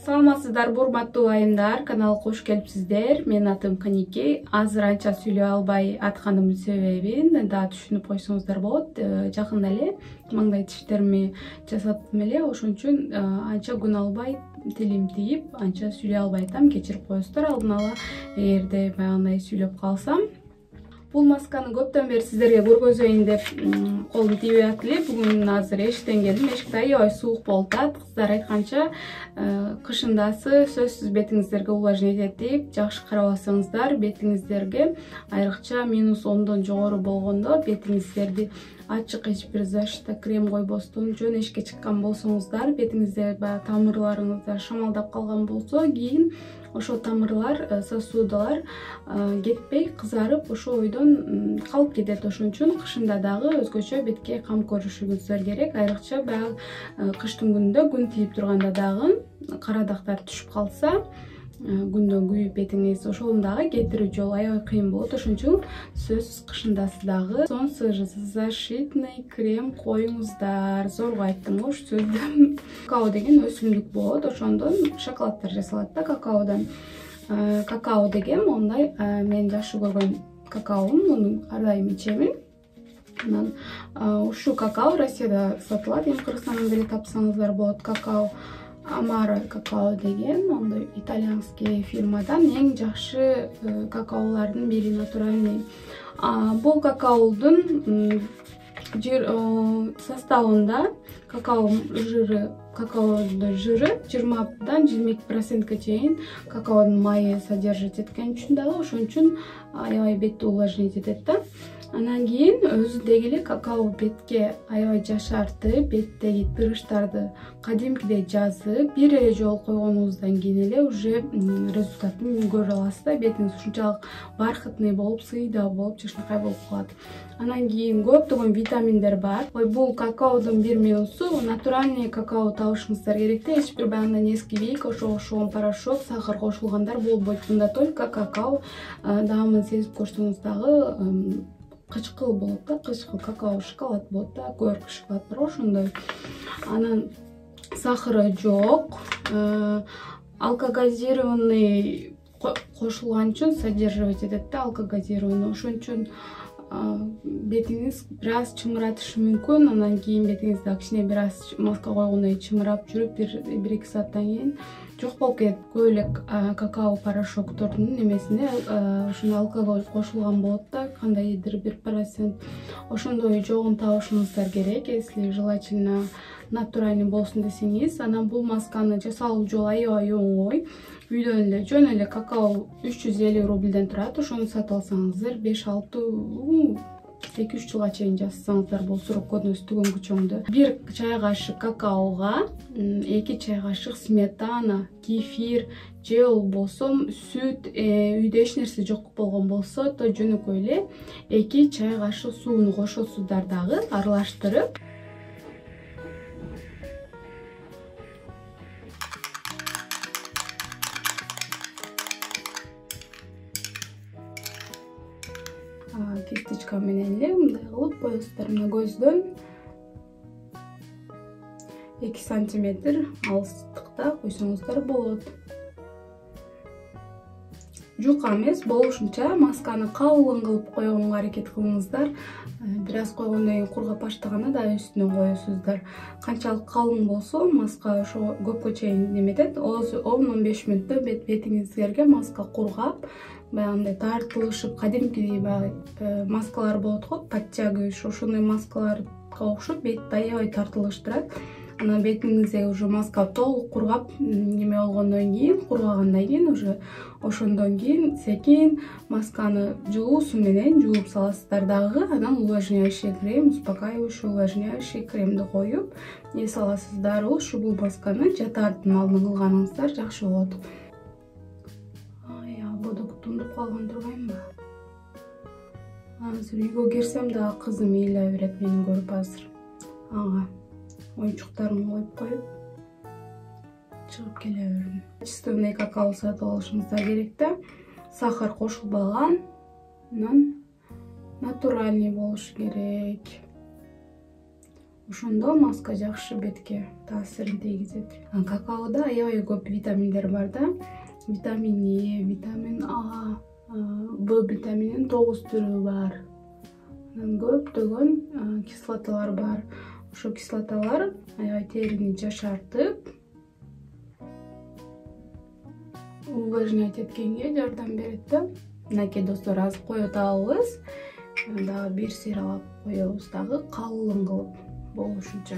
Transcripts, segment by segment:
Саламатсыздарбы урматтуу айымдар, каналга кош келипсиздер. Менин атым Каникей. Азыр анча сүйлөй албай атканымдын себебин да түшүнүп койсоңуздар болот. Жакында эле маңдай тиштеримди жасаттым эле, ошон үчүн анча күн албай тилим тийип, анча сүйлөй албай атам. Кечирип коесуздар алдын ала эгерде баягындай сүйлөп калсам. Бул масканы көптөн бери сиздерге көргөзөйүн деп колум тийбей атты эле. Бүгүн азыр эшиктен келдим. Эшикте аябай суук болуп атат. Кыздар айтканча, кышындасы сөзсүз бетиңиздерге увлажнение этип, жакшы карабасаңыздар, бетиңиздерге айрыкча -10дон жогору болгондо бетиңиздерди ачык эч бир защита крем койбостон жөн эшикке чыккан болсоңуздар, бетиңизде баягы тамырларыңызда шамалдап калган болсо, кийин ошо тамырлар, сосудалар кетпей кызарып, ошо ойдон калып кетет. Ошон үчүн кышында дагы өзгөчө бетке кам көрүшүңүздөр керек. Айрыкча баягы кыштын күнүндө күн тийип турганда дагы кара дактар түшүп калса, күндөн күйүп бетиңиз, ошол дагы кетирүү жолу аябай кыйын болот. Ошон үчүн сөзсүз кышындасы дагы солнцезащитный крем коюңуздар. Зорго айттым го ушу сөздү. Какао деген өсүмдүк болот, ошондон шоколаддар жасалат да какаодан. Какао деген мондай мен жакшы көргөн какаом, муну ар дайым ичемин. Анан ушу какао Россияда сатылат, эми Кыргызстандан деле тапсаңыздар болот. Какао Амара какао деген ондой итальянский фирмадан эң жакшы какаолордун бири, натуральный. Бул какаодун составында какаодун жыры 20-дан 22%ке чейин какаодун майы содержит эткен үчүн дагы, ошон үчүн аябай бетти увлажнить этет да. Анан кийин өзү деги эле какао бетке аябай жашартып, беттеги тырыштарды кадимкидей жазып, бир эле жолу койгонуңуздан кийин эле уже результатын көрө аласыз да. Бетиңиз ушунчалык бархатный болуп, сыйдаа болуп, жакшынакай болуп калат. Анан кийин көптөгөн витаминдер бар. Бул какаодун бир минусу, натуральный какао табышыңыздар керек да. Эч бир баягындай несквик, ошол порошок, сахар кошулгандар болбойт. Мында только какао даамын сезип көрсөңүз дагы кычкыл болот да, кычкыл какао шоколад болот да, көрк шоколад бар ошондой. Анан сахары жок, алкогазированный кошулган үчүн содерживать этет да, алкогазированный. Ошон үчүн бетиңиз бир аз чымыратышы мүмкүн. Анан кийин бетиңизде кичине бир аз маска койгондой чымырап жүрүп, 1-2 сааттан кийин жок болуп кетет. Көп эле какао порошоктордун немесинде ушуна алкоголь кошулган болот да, кандайдыр 1%. Ошондой жогун табышыңыздар керек, если желательно натуральный болсун десеңиз. Анан бул масканы жасалуу жолу аябай оңой. Үйдөн эле жөн эле какао 350 рубльден турат. Ошону сатып алсаңыздар 2-3 жылга чейин жасасаңыздар болот, сурап көрүңүз түгөнгү чоңду. 1 чай кашык какаога 2 чай кашык сметана, кефир же болбосо сүт, үйдө эч нерсе жок болгон болсо, то жөнөкөй эле 2 чай кашык сууну кошосуздар дагы, аралаштырып. Кисточка менен эле мындай кылып коесуздар. Мына көздөн 2 сантиметр алыстыкта койсоңуздар болот. Жука эмес, болушунча масканы калың кылып койгонго аракет кылыңыздар. Бир аз койгондон кийин кургап баштаганда да үстүнөн коесуздар. Канчалык калың болсо, маска ошо көпкө чейин неметет. 10-15 мүнөттө бетиңиздерге маска кургап, баягындай тартылышып, кадимкидей баягы маскалар болот го, подтягивающий, ошондой маскаларга окшоп бетти аябай тартылыштырат. Анан бетиңизде уже маска толук кургап, неме болгондон кийин, кургагандан кийин уже ошондон кийин секин масканы жылуу суу менен жууп саласыздар дагы. Анан увлажняющий крем, успокаивающий увлажняющий кремди коюп эс аласыздар. Ушу бул масканы жатаардын алдын кылганыңыздар жакшы болот. Бодок тундуп калган турбаймынбы? Азыр үйгө кирсем дагы кызым ыйлай берет мени көрүп азыр. Ага оюнчуктарымды коюп чыгып келе бердим. Чистый какао сатып алышыңыздар керек да. Сахар кошулбаган, анан натуральный болуш керек. Ошондо маска жакшы бетке таасирин тийгизет. Какаода аябай көп витаминдер бар да. Витамин Е, витамин А, Б витамининин 9 түрү бар. Көптөгөн кислоталар бар. Ошо кислоталар аябай терини жашартып, увлажнять эткенге жардам берет да. Мынакей достор, азыр коет алабыз. Дагы бир сыйралап коебуз дагы калың кылып болушунча.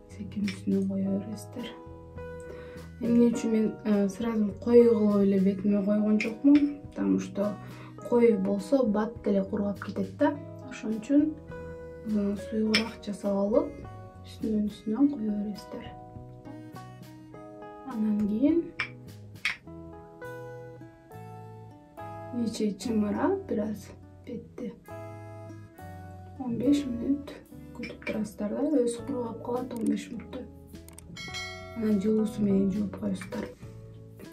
Секин үстүнө кое бересиздер. Эмне үчүн мен сразу кою кылып эле бетиме койгон жокмун, потому что кою болсо бат деле кургап кетет да. Ошон үчүн суюгураак жасап алып, үстүнөн кое бересиздер. Андан кийин ичи чымырап бир аз бетти 15 мүнөт күтүп турасыздар да, өзү кургап калат 15 мүнөттө. Анан жылуусу менен жууп коесуздар.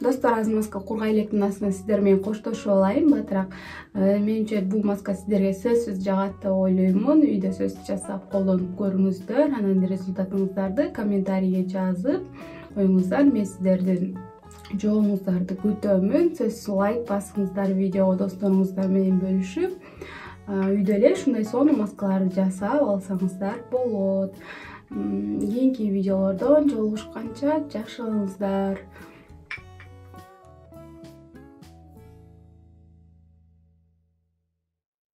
Достор, азыр маска кургай электин астынан сиздер менен коштошуп алайын батыраак. Менимче бул маска сиздерге сөзсүз жагат деп ойлоймун. Үйдө сөз жасап колдонуп көрүңүздөр. Анан результатыңыздарды комментарийге жазып коюңуздар. Мен сиздердин жооңуздарды күтөмүн. Сөзсүз лайк басыңыздар, видеого досторуңуздар менен бөлүшүп, үйдө эле ушундай сонун маскаларды жасап алсаңыздар болот. Кийинки видеолордон жолугушканча жакшы болуңуздар.